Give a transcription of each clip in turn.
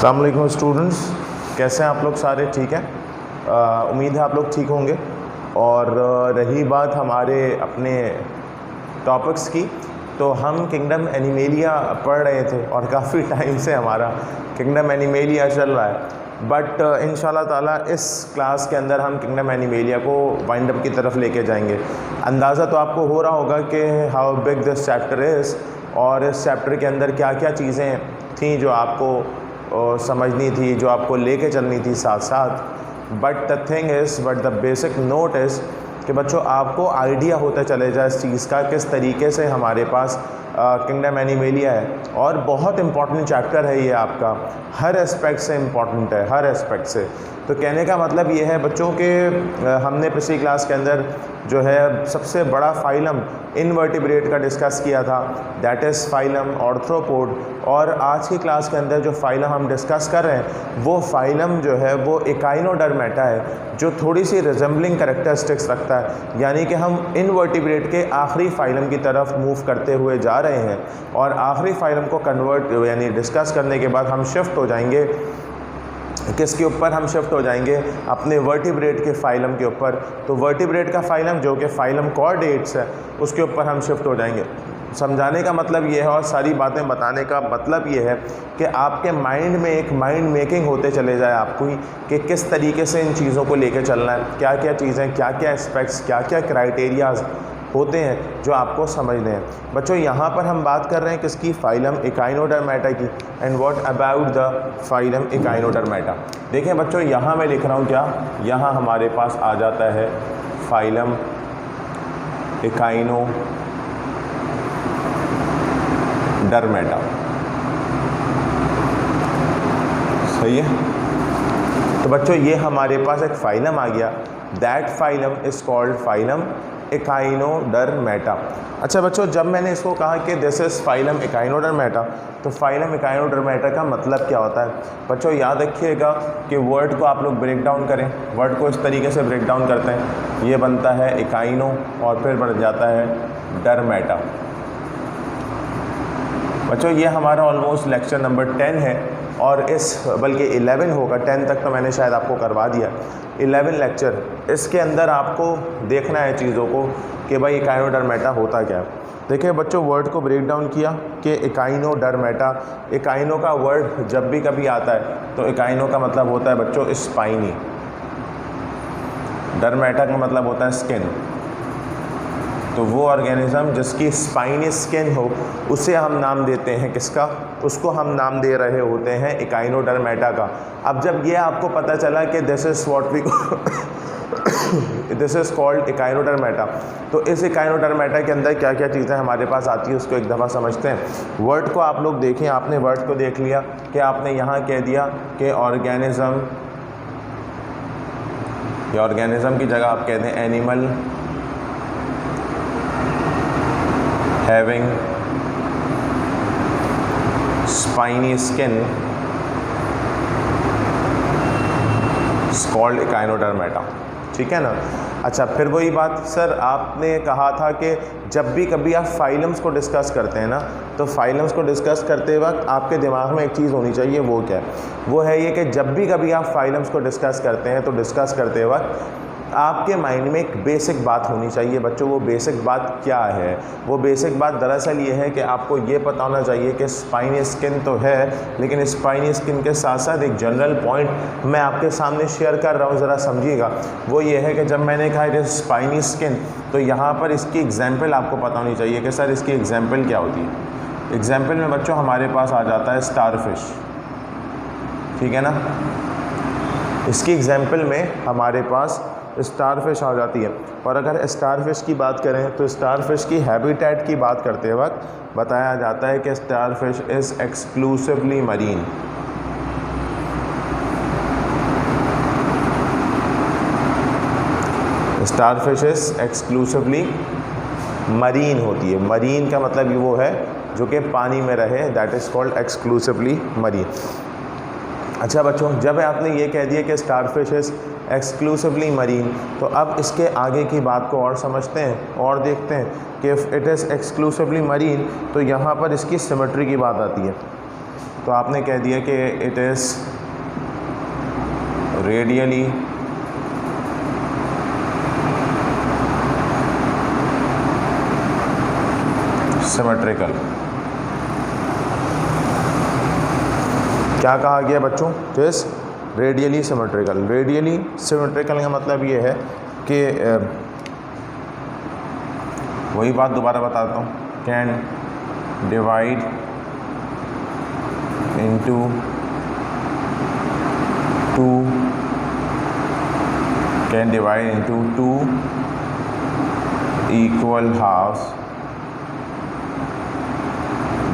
अस्सलाम वालेकुम स्टूडेंट्स, कैसे हैं आप लोग? सारे ठीक हैं? उम्मीद है आप लोग ठीक होंगे। और रही बात हमारे अपने टॉपिक्स की, तो हम किंगडम एनिमेलिया पढ़ रहे थे और काफ़ी टाइम से हमारा किंगडम एनिमेलिया चल रहा है। बट इंशाल्लाह ताला इस क्लास के अंदर हम किंगडम एनिमेलिया को वाइंड अप की तरफ लेके जाएंगे। अंदाज़ा तो आपको हो रहा होगा कि how big this chapter is, और इस चैप्टर के अंदर क्या क्या चीज़ें थी जो आपको समझनी थी, जो आपको लेके चलनी थी साथ साथ। But the thing is, but the basic note is कि बच्चों आपको आइडिया होता चले जाए इस चीज़ का किस तरीके से हमारे पास किंगडम एनिमेलिया है। और बहुत इम्पॉर्टेंट चैप्टर है ये आपका, हर एस्पेक्ट से इम्पॉर्टेंट है, हर एस्पेक्ट से। तो कहने का मतलब ये है बच्चों के हमने पिछली क्लास के अंदर जो है सबसे बड़ा फाइलम इनवर्टिब्रेट का डिस्कस किया था, दैट इज़ फाइलम ऑर्थ्रोपोड। और आज की क्लास के अंदर जो फाइलम हम डिस्कस कर रहे हैं वो फाइलम जो है वो इकाइनोडर्मेटा है, जो थोड़ी सी रिजेंबलिंग कैरेक्टरिस्टिक्स रखता है। यानी कि हम इनवर्टिब्रेट के आखिरी फाइलम की तरफ मूव करते हुए जा रहे हैं, और आखिरी फाइलम को कन्वर्ट यानी डिस्कस करने के बाद हम शिफ्ट हो जाएंगे किसके ऊपर? हम शिफ्ट हो जाएंगे अपने वर्टिब्रेट के फाइलम के ऊपर। तो वर्टिब्रेट का फाइलम जो कि फाइलम कॉर्डेट्स है उसके ऊपर हम शिफ्ट हो जाएंगे। समझाने का मतलब ये है और सारी बातें बताने का मतलब ये है कि आपके माइंड में एक माइंड मेकिंग होते चले जाए आपको ही कि किस तरीके से इन चीज़ों को लेकर चलना है, क्या क्या चीज़ें, क्या क्या एस्पेक्ट्स, क्या क्या क्राइटेरियाज़ होते हैं जो आपको समझने हैं। बच्चों यहाँ पर हम बात कर रहे हैं किसकी? फाइलम इकाइनोडर्मेटा की। And what about the phylum Echinodermata? देखें बच्चों, यहाँ मैं लिख रहा हूँ क्या, यहाँ हमारे पास आ जाता है फाइलम इकाइनोडर्मेटा। सही है? तो बच्चों ये हमारे पास एक फाइलम आ गया, that phylum is called phylum Echinodermata. अच्छा बच्चों, जब मैंने इसको कहा कि दिस इज़ फाइलम इकाइनोडर्मेटा, तो फाइलम इकाइनोडर्मेटा का मतलब क्या होता है? बच्चों याद रखिएगा कि वर्ड को आप लोग ब्रेक डाउन करें। वर्ड को इस तरीके से ब्रेक डाउन करते हैं, ये बनता है इकाइनो और फिर बन जाता है डर्मेटा। बच्चों ये हमारा ऑलमोस्ट लेक्चर नंबर 10 है, और इस बल्कि 11 होगा, 10 तक तो मैंने शायद आपको करवा दिया, 11 लेक्चर। इसके अंदर आपको देखना है चीज़ों को कि भाई इकाइनोडर्मेटा होता क्या है। देखिए बच्चों, वर्ड को ब्रेक डाउन किया कि इकाइनोडर्मेटा, इकाइनो का वर्ड जब भी कभी आता है तो इकाइनो का मतलब होता है बच्चों स्पाइनी, डर्मेटा का मतलब होता है स्किन। तो वो ऑर्गेनिज्म जिसकी स्पाइनी स्किन हो उसे हम नाम देते हैं किसका? उसको हम नाम दे रहे होते हैं इकाइनोडर्मेटा का। अब जब ये आपको पता चला कि this is what we this is called Echinodermata, तो इस इकाइनोडर्मेटा के अंदर क्या क्या चीज़ें हमारे पास आती है उसको एक दफ़ा समझते हैं। वर्ड को आप लोग देखें, आपने वर्ड को देख लिया कि आपने यहाँ कह दिया कि ऑर्गेनिज्म, या ऑर्गेनिज्म की जगह आप कहते हैं animal having spiny skin is called Echinodermata. ठीक है ना? अच्छा, फिर वही बात, सर आपने कहा था कि जब भी कभी आप फाइलम्स को डिस्कस करते हैं ना, तो फाइलम्स को डिस्कस करते वक्त आपके दिमाग में एक चीज़ होनी चाहिए, वो क्या है? वो है ये कि जब भी कभी आप फाइलम्स को डिस्कस करते हैं तो डिस्कस करते वक्त आपके माइंड में एक बेसिक बात होनी चाहिए। बच्चों वो बेसिक बात क्या है? वो बेसिक बात दरअसल ये है कि आपको ये पता होना चाहिए कि स्पाइनी स्किन तो है, लेकिन स्पाइनी स्किन के साथ साथ एक जनरल पॉइंट मैं आपके सामने शेयर कर रहा हूँ, ज़रा समझिएगा। वो ये है कि जब मैंने कहा कि स्पाइनी स्किन, तो यहाँ पर इसकी एग्जाम्पल आपको पता होनी चाहिए कि सर इसकी एग्जाम्पल क्या होती है। एग्जाम्पल में बच्चों हमारे पास आ जाता है स्टारफिश, ठीक है ना? इसकी एग्जाम्पल में हमारे पास स्टारफिश आ जाती है। और अगर स्टारफिश की बात करें तो स्टारफिश की हैबिटेट की बात करते वक्त बताया जाता है कि starfish is exclusively marine. Starfish is exclusively marine होती है। मरीन का मतलब वो है जो कि पानी में रहे, that is called exclusively marine. अच्छा बच्चों, जब आपने ये कह दिया कि स्टारफिश इज़ एक्सक्लूसिवली मरीन, तो अब इसके आगे की बात को और समझते हैं और देखते हैं कि if it is exclusively marine, तो यहाँ पर इसकी सिमेट्री की बात आती है। तो आपने कह दिया कि इट इज़ रेडियली सिमेट्रिकल। क्या कहा गया बच्चों? It is radially symmetrical. Radially symmetrical का मतलब ये है कि वही बात दोबारा बताता हूँ, can divide into two, can divide into two equal halves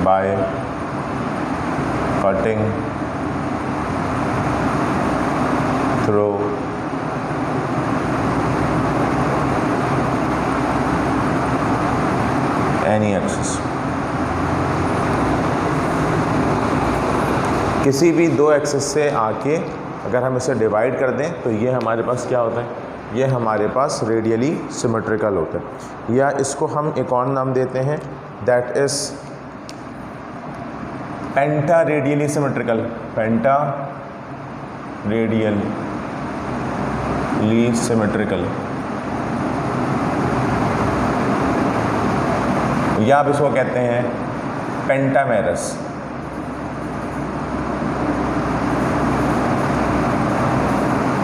by cutting through any axis। किसी भी दो एक्सिस से आके अगर हम इसे डिवाइड कर दें तो ये हमारे पास क्या होता है? ये हमारे पास रेडियली सिमेट्रिकल होता है। या इसको हम एक और नाम देते हैं, that is penta radially symmetrical. Penta radially symmetrical, या आप इसको कहते हैं पेंटामेरस।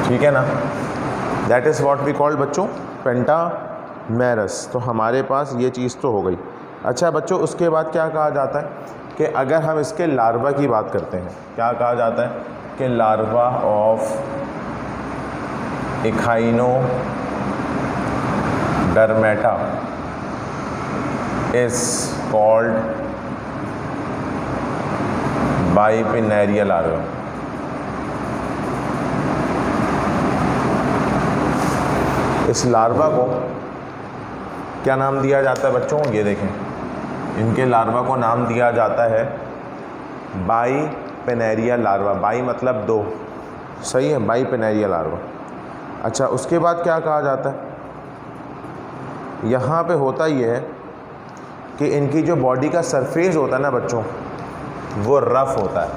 ठीक है ना? That is what we called बच्चों पेंटामेरस। तो हमारे पास ये चीज़ तो हो गई। अच्छा बच्चों, उसके बाद क्या कहा जाता है कि अगर हम इसके लार्वा की बात करते हैं, क्या कहा जाता है कि larva of echinodermata is called bipinnarial larva. इस लार्वा को क्या नाम दिया जाता है बच्चों? ये देखें, इनके लार्वा को नाम दिया जाता है बाइपिनेरियल लार्वा। बाई मतलब दो, सही है, बाइपिनेरियल लार्वा। अच्छा, उसके बाद क्या कहा जाता है? यहाँ पे होता ये है कि इनकी जो बॉडी का सरफेस होता है ना बच्चों, वो रफ होता है।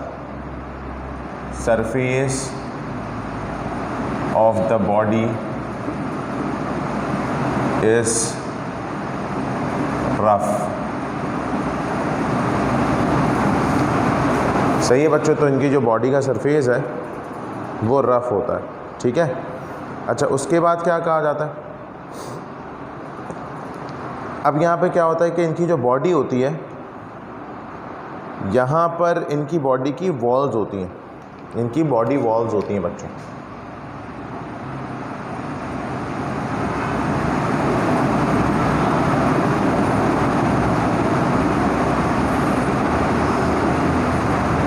Surface of the body is rough. सही है बच्चों, तो इनकी जो बॉडी का सरफेस है वो रफ होता है। ठीक है। अच्छा, उसके बाद क्या कहा जाता है? अब यहाँ पे क्या होता है कि इनकी जो बॉडी होती है, यहाँ पर इनकी बॉडी की वॉल्स होती हैं, इनकी बॉडी वॉल्स होती हैं बच्चों।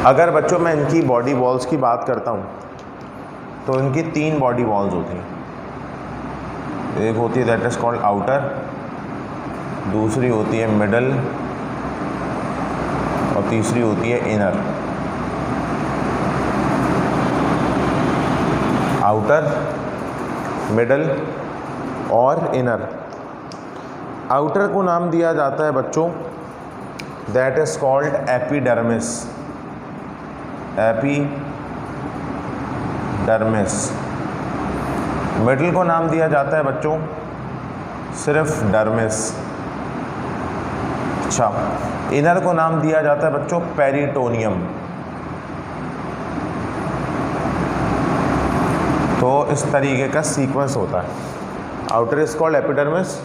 अगर बच्चों मैं इनकी बॉडी वॉल्स की बात करता हूँ तो इनकी तीन बॉडी वॉल्स होती हैं। एक होती है दैट इज़ कॉल्ड आउटर, दूसरी होती है मिडल, और तीसरी होती है इनर। आउटर, मिडल और इनर। आउटर को नाम दिया जाता है बच्चों that is called epidermis. Epidermis. Middle को नाम दिया जाता है बच्चों सिर्फ डर्मिस। अच्छा, इनर को नाम दिया जाता है बच्चों पेरिटोनियम। तो इस तरीके का सीक्वेंस होता है। Outer is called epidermis,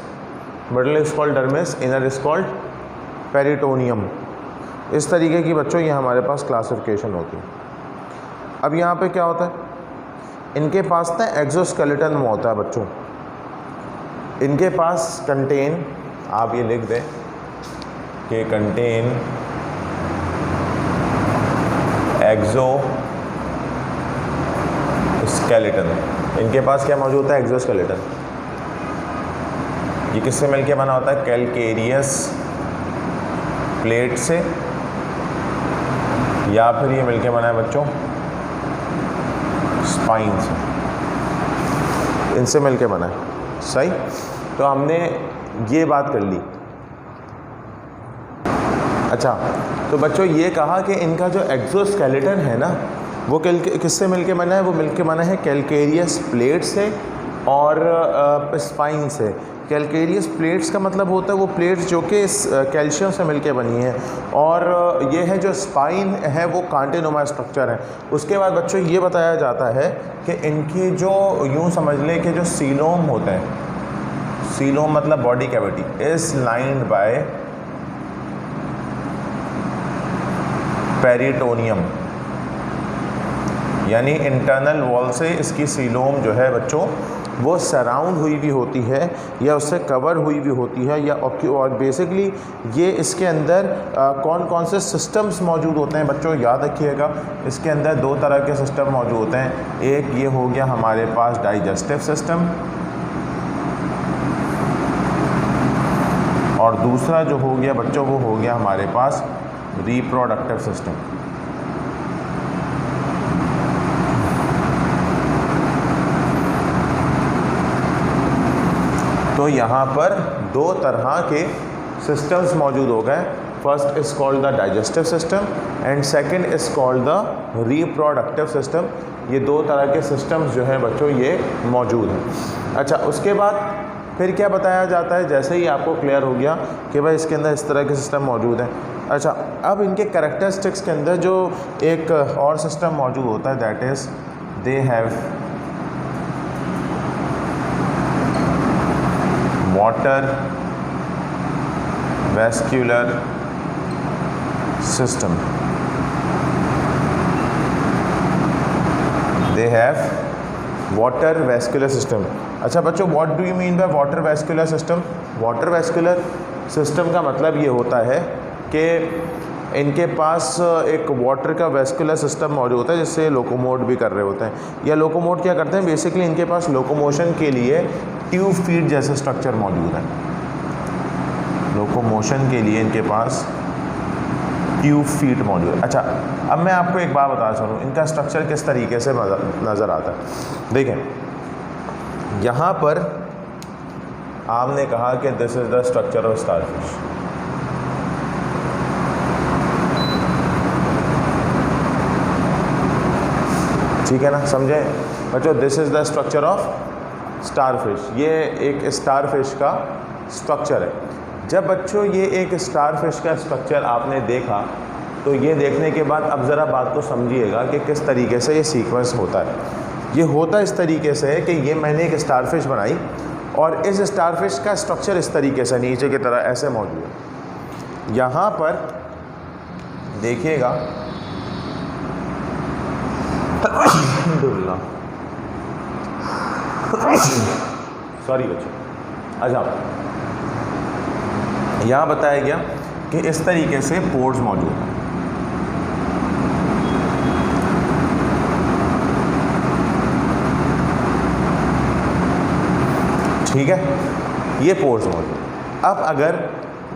middle is called dermis, inner is called peritoneum. इस तरीके की बच्चों ये हमारे पास क्लासिफिकेशन होती है। अब यहाँ पे क्या होता है, इनके पास ना एक्सोस्केलेटन में होता है बच्चों, इनके पास कंटेन, आप ये लिख दें कि कंटेन एक्सोस्केलेटन। इनके पास क्या मौजूद है? एक्सोस्केलेटन। ये किससे मिलके बना होता है? कैलकेरियस प्लेट से, या फिर ये मिलके बना है बच्चों स्पाइन से, इनसे मिलके बना है। सही। तो हमने ये बात कर ली। अच्छा, तो बच्चों ये कहा कि इनका जो एक्सोस्केलेटन है ना वो किससे मिलके बना है? वो मिलके बना है कैलकेरियस प्लेट से और स्पाइन से। कैलकेरियस प्लेट्स का मतलब होता है वो प्लेट्स जो कि कैल्शियम से मिलके बनी है, और ये है जो स्पाइन है वो कांटेनुमा स्ट्रक्चर है। उसके बाद बच्चों ये बताया जाता है कि इनकी जो यूँ समझ लें कि जो सीलोम होते हैं, सीलोम मतलब body cavity, is lined by peritoneum, यानी इंटरनल वॉल से इसकी सीलोम जो है बच्चों वो सराउंड हुई भी होती है या उससे कवर हुई भी होती है, या और बेसिकली ये इसके अंदर कौन कौन से सिस्टम्स मौजूद होते हैं बच्चों याद रखिएगा। इसके अंदर दो तरह के सिस्टम मौजूद होते हैं। एक ये हो गया हमारे पास डाइजेस्टिव सिस्टम, और दूसरा जो हो गया बच्चों वो हो गया हमारे पास रिप्रोडक्टिव सिस्टम। तो यहाँ पर दो तरह के सिस्टम्स मौजूद हो गए। First is called the digestive system and second is called the reproductive system. ये दो तरह के सिस्टम्स जो हैं बच्चों ये मौजूद हैं। अच्छा, उसके बाद फिर क्या बताया जाता है, जैसे ही आपको क्लियर हो गया कि भाई इसके अंदर इस तरह के सिस्टम मौजूद हैं। अच्छा, अब इनके कैरेक्टरिस्टिक्स के अंदर जो एक और सिस्टम मौजूद होता है that is they have water vascular system. They have water vascular system. अच्छा बच्चों, what do you mean by water vascular system? Water vascular system का मतलब ये होता है कि इनके पास एक वाटर का वैस्कुलर सिस्टम मौजूद होता है जिससे लोकोमोट भी कर रहे होते हैं। या लोकोमोट क्या करते हैं, बेसिकली इनके पास लोकोमोशन के लिए ट्यूब फीट जैसे स्ट्रक्चर मौजूद है। लोकोमोशन के लिए इनके पास ट्यूब फीट मौजूद है। अच्छा, अब मैं आपको एक बात बता चलूँ इनका स्ट्रक्चर किस तरीके से नज़र आता है। देखें, यहाँ पर आपने कहा कि this is the structure of starfish. ठीक है ना, समझे बच्चों? This is the structure of starfish. ये एक स्टारफिश का स्ट्रक्चर है। जब बच्चों ये एक स्टारफिश का स्ट्रक्चर आपने देखा तो ये देखने के बाद अब ज़रा बात को समझिएगा कि किस तरीके से ये सीक्वेंस होता है। ये होता इस तरीके से है कि ये मैंने एक स्टारफिश बनाई और इस स्टारफिश का स्ट्रक्चर इस तरीके से नीचे की तरह ऐसे मौजूद है। यहाँ पर देखिएगा, सॉरी बच्चों। अच्छा, यहाँ बताया गया कि इस तरीके से पोर्स मौजूद हैं। ठीक है, ये पोर्स मौजूद है। अब अगर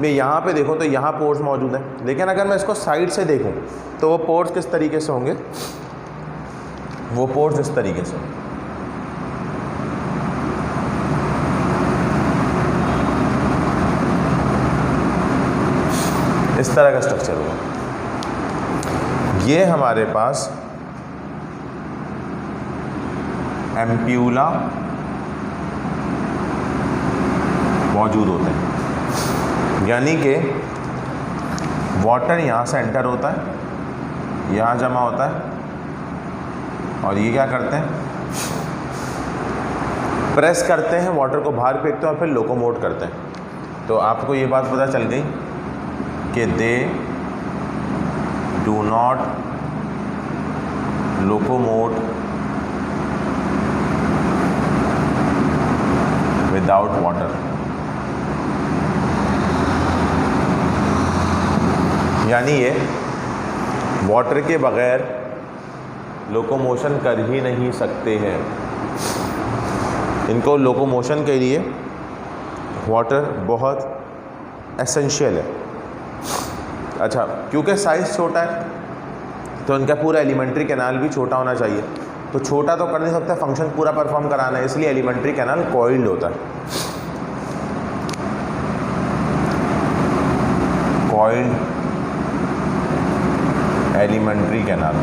मैं यहाँ पे देखूँ तो यहाँ पोर्स मौजूद है, लेकिन अगर मैं इसको साइड से देखूँ तो वो पोर्स किस तरीके से होंगे? वो पोर्स इस तरीके से। इस तरह का स्ट्रक्चर होगा। ये हमारे पास एम्प्यूला मौजूद होते हैं, यानी कि वाटर यहाँ से एंटर होता है, यहाँ जमा होता है, और ये क्या करते हैं, प्रेस करते हैं, वाटर को बाहर फेंकते हैं और फिर लोकोमोट करते हैं। तो आपको ये बात पता चल गई कि they do not locomote without water, यानी ये वाटर के बगैर लोकोमोशन कर ही नहीं सकते हैं। इनको लोकोमोशन के लिए वाटर बहुत एसेंशियल है। अच्छा, क्योंकि साइज़ छोटा है तो इनका पूरा एलिमेंट्री कैनाल भी छोटा होना चाहिए। तो छोटा तो कर नहीं सकता, फंक्शन पूरा परफॉर्म कराना है, इसलिए एलिमेंट्री कैनाल कॉइल्ड होता है। Coiled alimentary canal.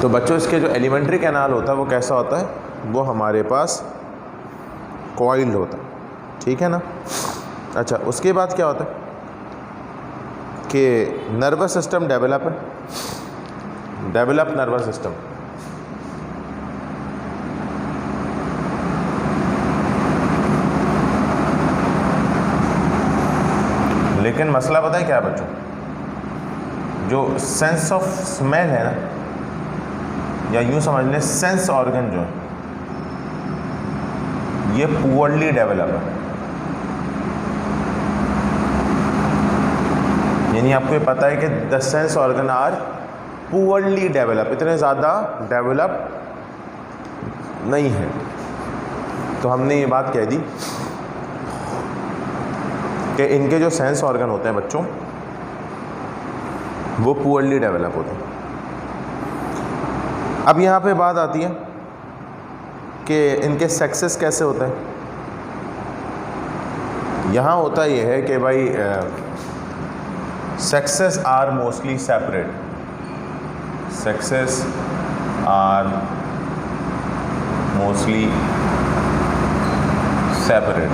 तो बच्चों इसके जो एलिमेंट्री कैनाल होता है वो कैसा होता है, वो हमारे पास कॉइल्ड होता है, ठीक है ना। अच्छा, उसके बाद क्या होता है कि nervous system develop nervous system. लेकिन मसला पता है क्या है बच्चों, जो सेंस ऑफ स्मेल है ना, या यूँ समझ लें सेंस ऑर्गन जो है ये पुअरली डेवलप है। यानी आपको ये पता है कि the sense organ are poorly develop, इतने ज़्यादा डेवलप नहीं है। तो हमने ये बात कह दी कि इनके जो सेंस ऑर्गन होते हैं बच्चों वो पुअरली डेवलप होते हैं। अब यहाँ पे बात आती है कि इनके सेक्सेस कैसे होते हैं। यहाँ होता ये है कि भाई sexes are mostly separate, sexes are mostly separate.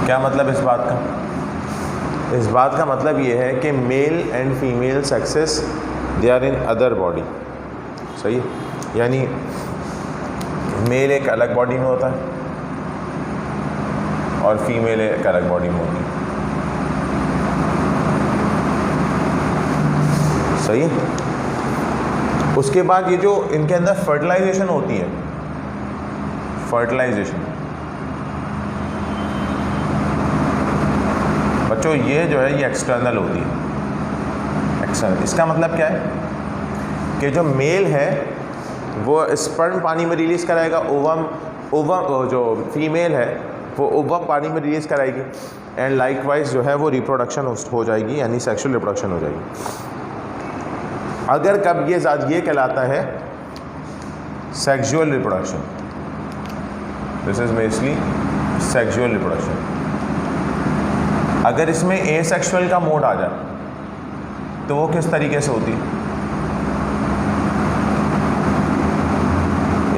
क्या मतलब इस बात का? इस बात का मतलब ये है कि male and female sexes they are in other body, सही है। यानी मेल एक अलग बॉडी में होता है और फीमेल एक अलग बॉडी में होती है, सही है। उसके बाद ये जो इनके अंदर फर्टिलाइजेशन होती है, फर्टिलाइजेशन बच्चों ये जो है ये एक्सटर्नल होती है, एक्सटर्नल। इसका मतलब क्या है कि जो मेल है वो स्पर्म पानी में रिलीज़ कराएगा, ओवम जो फीमेल है वो ओवम पानी में रिलीज़ कराएगी, एंड लाइकवाइज जो है वो रिप्रोडक्शन हो जाएगी, यानी सेक्सुअल रिप्रोडक्शन हो जाएगी। अगर कब ये कहलाता है sexual reproduction, this is basically sexual reproduction. अगर इसमें एसेक्सुअल का मोड आ जाए तो वो किस तरीके से होती है?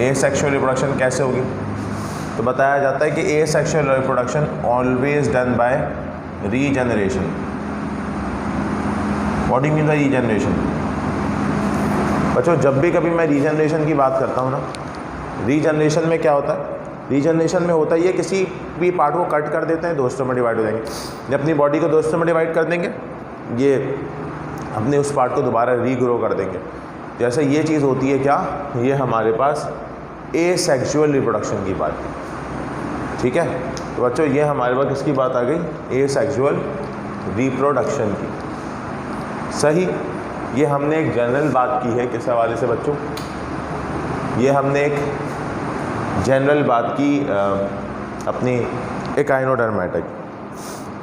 एसेक्सुअल रिप्रोडक्शन कैसे होगी? तो बताया जाता है कि asexual reproduction always done by regeneration. What do you mean by regeneration? बच्चों जब भी कभी मैं रीजनरेशन की बात करता हूँ ना, रीजनरेशन में क्या होता है? रीजनरेशन में होता है ये किसी भी पार्ट को कट कर देते हैं, दो हिस्सों में डिवाइड हो जाएंगे। जब अपनी बॉडी को दो हिस्सों में डिवाइड कर देंगे, ये अपने उस पार्ट को दोबारा रीग्रो कर देंगे। जैसे ये चीज़ होती है क्या, ये हमारे पास एसेक्सुअल रिप्रोडक्शन की बात है, ठीक है। तो बच्चों ये हमारे पास किसकी बात आ गई? एसेक्सुअल रिप्रोडक्शन की, सही। ये हमने एक जनरल बात की है, किस हवाले से बच्चों? ये हमने एक जनरल बात की अपनी एकाइनोडर्मेटा की।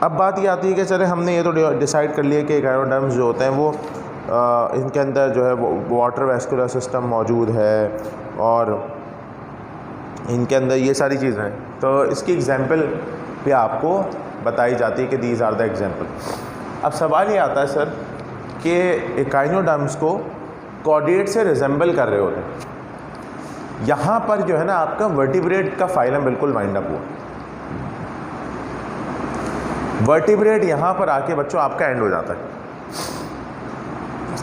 अब बात ये आती है कि चले हमने ये तो डिसाइड कर लिया कि एकाइनोडर्म्स जो होते हैं वो इनके अंदर जो है वो वाटर वेस्कुलर सिस्टम मौजूद है और इनके अंदर ये सारी चीज़ें हैं। तो इसकी एग्जांपल भी आपको बताई जाती है कि दीज आर द एग्जांपल। अब सवाल ये आता है सर कि एकाइनोडर्म्स को कॉर्डेट से रिजेंबल कर रहे होते हैं। यहाँ पर जो है ना आपका वर्टिब्रेट का फाइलम बिल्कुल वाइंड अप हुआ। वर्टिब्रेट यहाँ पर आके बच्चों आपका एंड हो जाता है।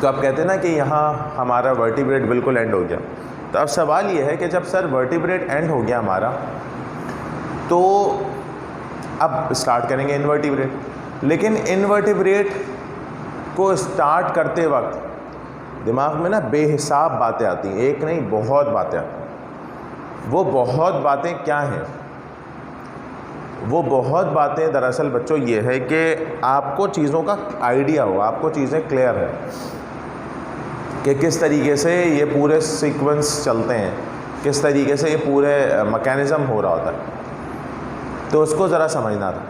तो आप कहते हैं ना कि यहाँ हमारा वर्टिब्रेट बिल्कुल एंड हो गया। तो अब सवाल ये है कि जब सर वर्टिब्रेट एंड हो गया हमारा, तो अब स्टार्ट करेंगे इनवर्टिब्रेट। लेकिन इनवर्टिब्रेट को स्टार्ट करते वक्त दिमाग में ना बेहिसाब बातें आती हैं, एक नहीं बहुत बातें आती हैं। वो बहुत बातें क्या हैं? वो बहुत बातें दरअसल बच्चों ये है कि आपको चीज़ों का आइडिया हो, आपको चीज़ें क्लियर है कि किस तरीके से ये पूरे सीक्वेंस चलते हैं, किस तरीके से ये पूरे मैकेनिज़्म हो रहा होता है। तो उसको ज़रा समझना था।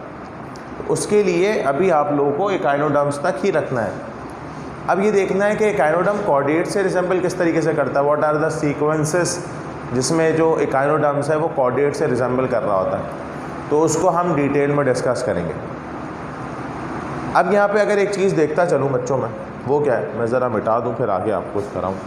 उसके लिए अभी आप लोगों को एकाइनोडर्म्स तक ही रखना है। अब ये देखना है कि एकाइनोडर्म कॉर्डेट से रिजेंबल किस तरीके से करता है, व्हाट आर द सीक्वेंसेस जिसमें जो इकाइनोडर्म्स है वो कॉर्डेट से रिजेंबल कर रहा होता है, तो उसको हम डिटेल में डिस्कस करेंगे। अब यहाँ पे अगर एक चीज़ देखता चलूँ बच्चों में, वो क्या है, मैं ज़रा मिटा दूँ फिर आगे आपको कराऊँ।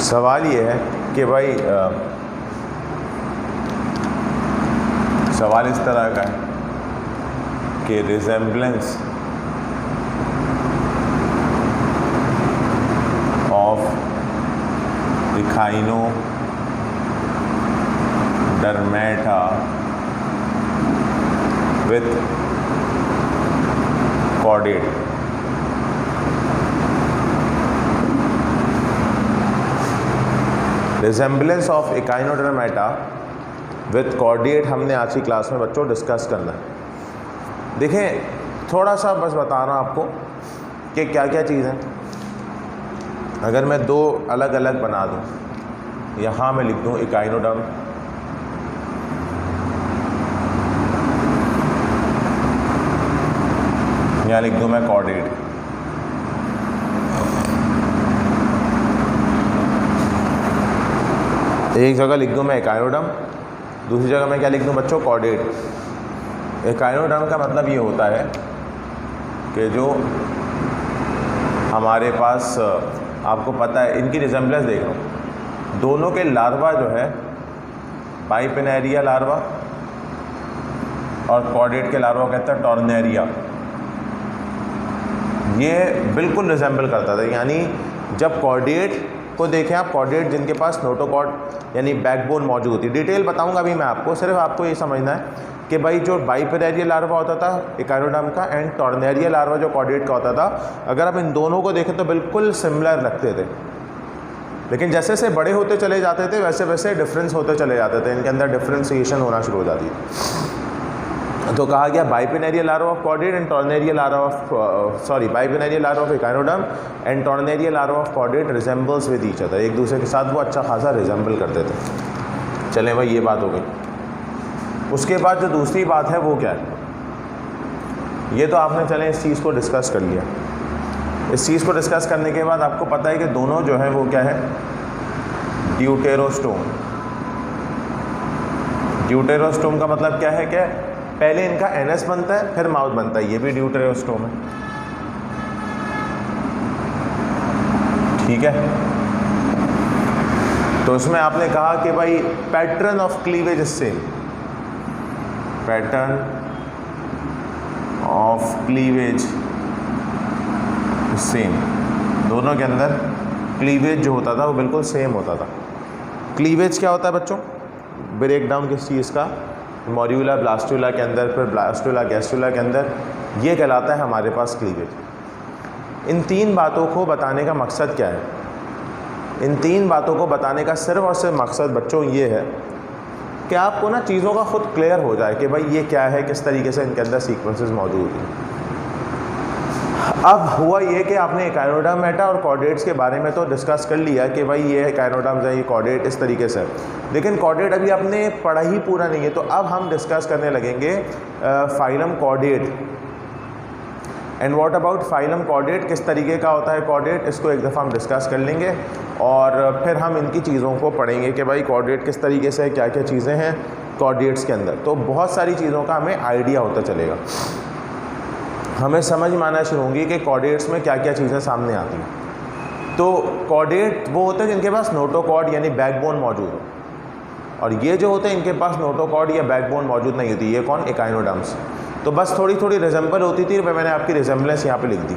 सवाल ये है कि भाई सवाल इस तरह का है कि resemblance of echinodermata with chordate. Resemblance of echinodermata with chordate हमने आज की क्लास में बच्चों डिस्कस करना है। देखें, थोड़ा सा बस बता रहा हूँ आपको कि क्या क्या चीज़ है। अगर मैं दो अलग अलग बना दूँ, यहाँ मैं लिख दूँ इकाइनोडर्म, यहाँ लिख दूँ मैं कॉर्डेट। एक जगह लिख दूँ मैं इकाइनोडर्म, दूसरी जगह मैं क्या लिख दूँ बच्चों, कॉर्डेट। इकाइनोडर्म का मतलब ये होता है कि जो हमारे पास, आपको पता है, इनकी रिजेम्बलेंस देख लो, दोनों के लार्वा जो है बाइपिनेरिया लार्वा और कॉर्डेट के लार्वा कहते हैं टॉर्नेरिया, ये बिल्कुल रिजेंबल करता था। यानी जब कॉर्डेट को देखें आप, कॉर्डेट जिनके पास नोटोकॉर्ड यानी बैकबोन मौजूद होती है, डिटेल बताऊंगा अभी मैं आपको, सिर्फ आपको ये समझना है कि भाई जो बाइपिनेरिया लार्वा होता था इकाइनोडर्म का एंड टॉर्नेरिया लार्वा जो कॉर्डेट का होता था, अगर आप इन दोनों को देखें तो बिल्कुल सिमिलर लगते थे, लेकिन जैसे जैसे बड़े होते चले जाते थे वैसे वैसे डिफरेंस होते चले जाते थे, इनके अंदर डिफ्रेंसिएशन होना शुरू हो जाती थी। तो कहा गया bipinnaria larva of chordate and tornaria larva of bipinnaria larva of echinoderm and tornaria larva of chordate resembles with each other, एक दूसरे के साथ वो अच्छा खासा रिजेंबल करते थे। चलें भाई, ये बात हो गई। उसके बाद जो दूसरी बात है वो क्या है, ये तो आपने चलें इस चीज़ को डिस्कस कर लिया। इस चीज़ को डिस्कस करने के बाद आपको पता है कि दोनों जो है वो क्या है, ड्यूटेरोस्टोम। ड्यूटेरोस्टोम का मतलब क्या है, क्या पहले इनका एनएस बनता है फिर माउथ बनता है, ये भी ड्यूटेरोस्टोम है, ठीक है। तो इसमें आपने कहा कि भाई pattern of cleavage is same, pattern of cleavage same, दोनों के अंदर क्लीवेज जो होता था वो बिल्कुल सेम होता था। क्लीवेज क्या होता है बच्चों, ब्रेक डाउन किस चीज़ का, मॉड्यूला ब्लास्टुला के अंदर, फिर ब्लास्टुला गैस्टुला के अंदर, ये कहलाता है हमारे पास क्लीवेज। इन तीन बातों को बताने का मकसद क्या है, इन तीन बातों को बताने का सिर्फ और सिर्फ मकसद बच्चों ये है कि आपको ना चीज़ों का खुद क्लियर हो जाए कि भाई ये क्या है, किस तरीके से इनके अंदर सीक्वेंसेस मौजूद हैं। अब हुआ ये कि आपने इकाइनोडर्मेटा और कॉर्डेट्स के बारे में तो डिस्कस कर लिया कि भाई ये इकाइनोडर्म्स है, ये कॉर्डेट इस तरीके से, लेकिन कॉर्डेट अभी आपने पढ़ा ही पूरा नहीं है। तो अब हम डिस्कस करने लगेंगे phylum chordate. And what about phylum chordate, किस तरीके का होता है कॉर्डेट, इसको एक दफ़ा हम डिस्कस कर लेंगे और फिर हम इनकी चीज़ों को पढ़ेंगे कि भाई कॉर्डेट किस तरीके से, क्या क्या चीज़ें हैं कॉर्डेट्स के अंदर। तो बहुत सारी चीज़ों का हमें आइडिया होता चलेगा, हमें समझ में आना शुरू होंगी कि कॉर्डेट्स में क्या क्या चीज़ें सामने आती हैं। तो कॉर्डेट वो होते हैं जिनके पास नोटोकॉर्ड यानी बैकबोन मौजूद हो, और ये जो होते हैं इनके पास नोटोकॉर्ड या बैकबोन मौजूद नहीं होती। ये कौन, इकाइनोडर्म्स। तो बस थोड़ी थोड़ी रिजेंबल होती थी, मैंने आपकी रिजेंबलेंस यहाँ पे लिख दी।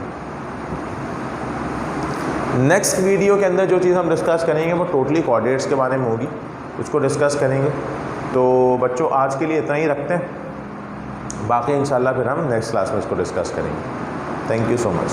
नेक्स्ट वीडियो के अंदर जो चीज़ हम डिस्कस करेंगे वो टोटली कॉर्डेट्स के बारे में होगी, उसको डिस्कस करेंगे। तो बच्चों आज के लिए इतना ही रखते हैं, बाकी इंशाल्लाह फिर हम नेक्स्ट क्लास में इसको डिस्कस करेंगे। Thank you so much.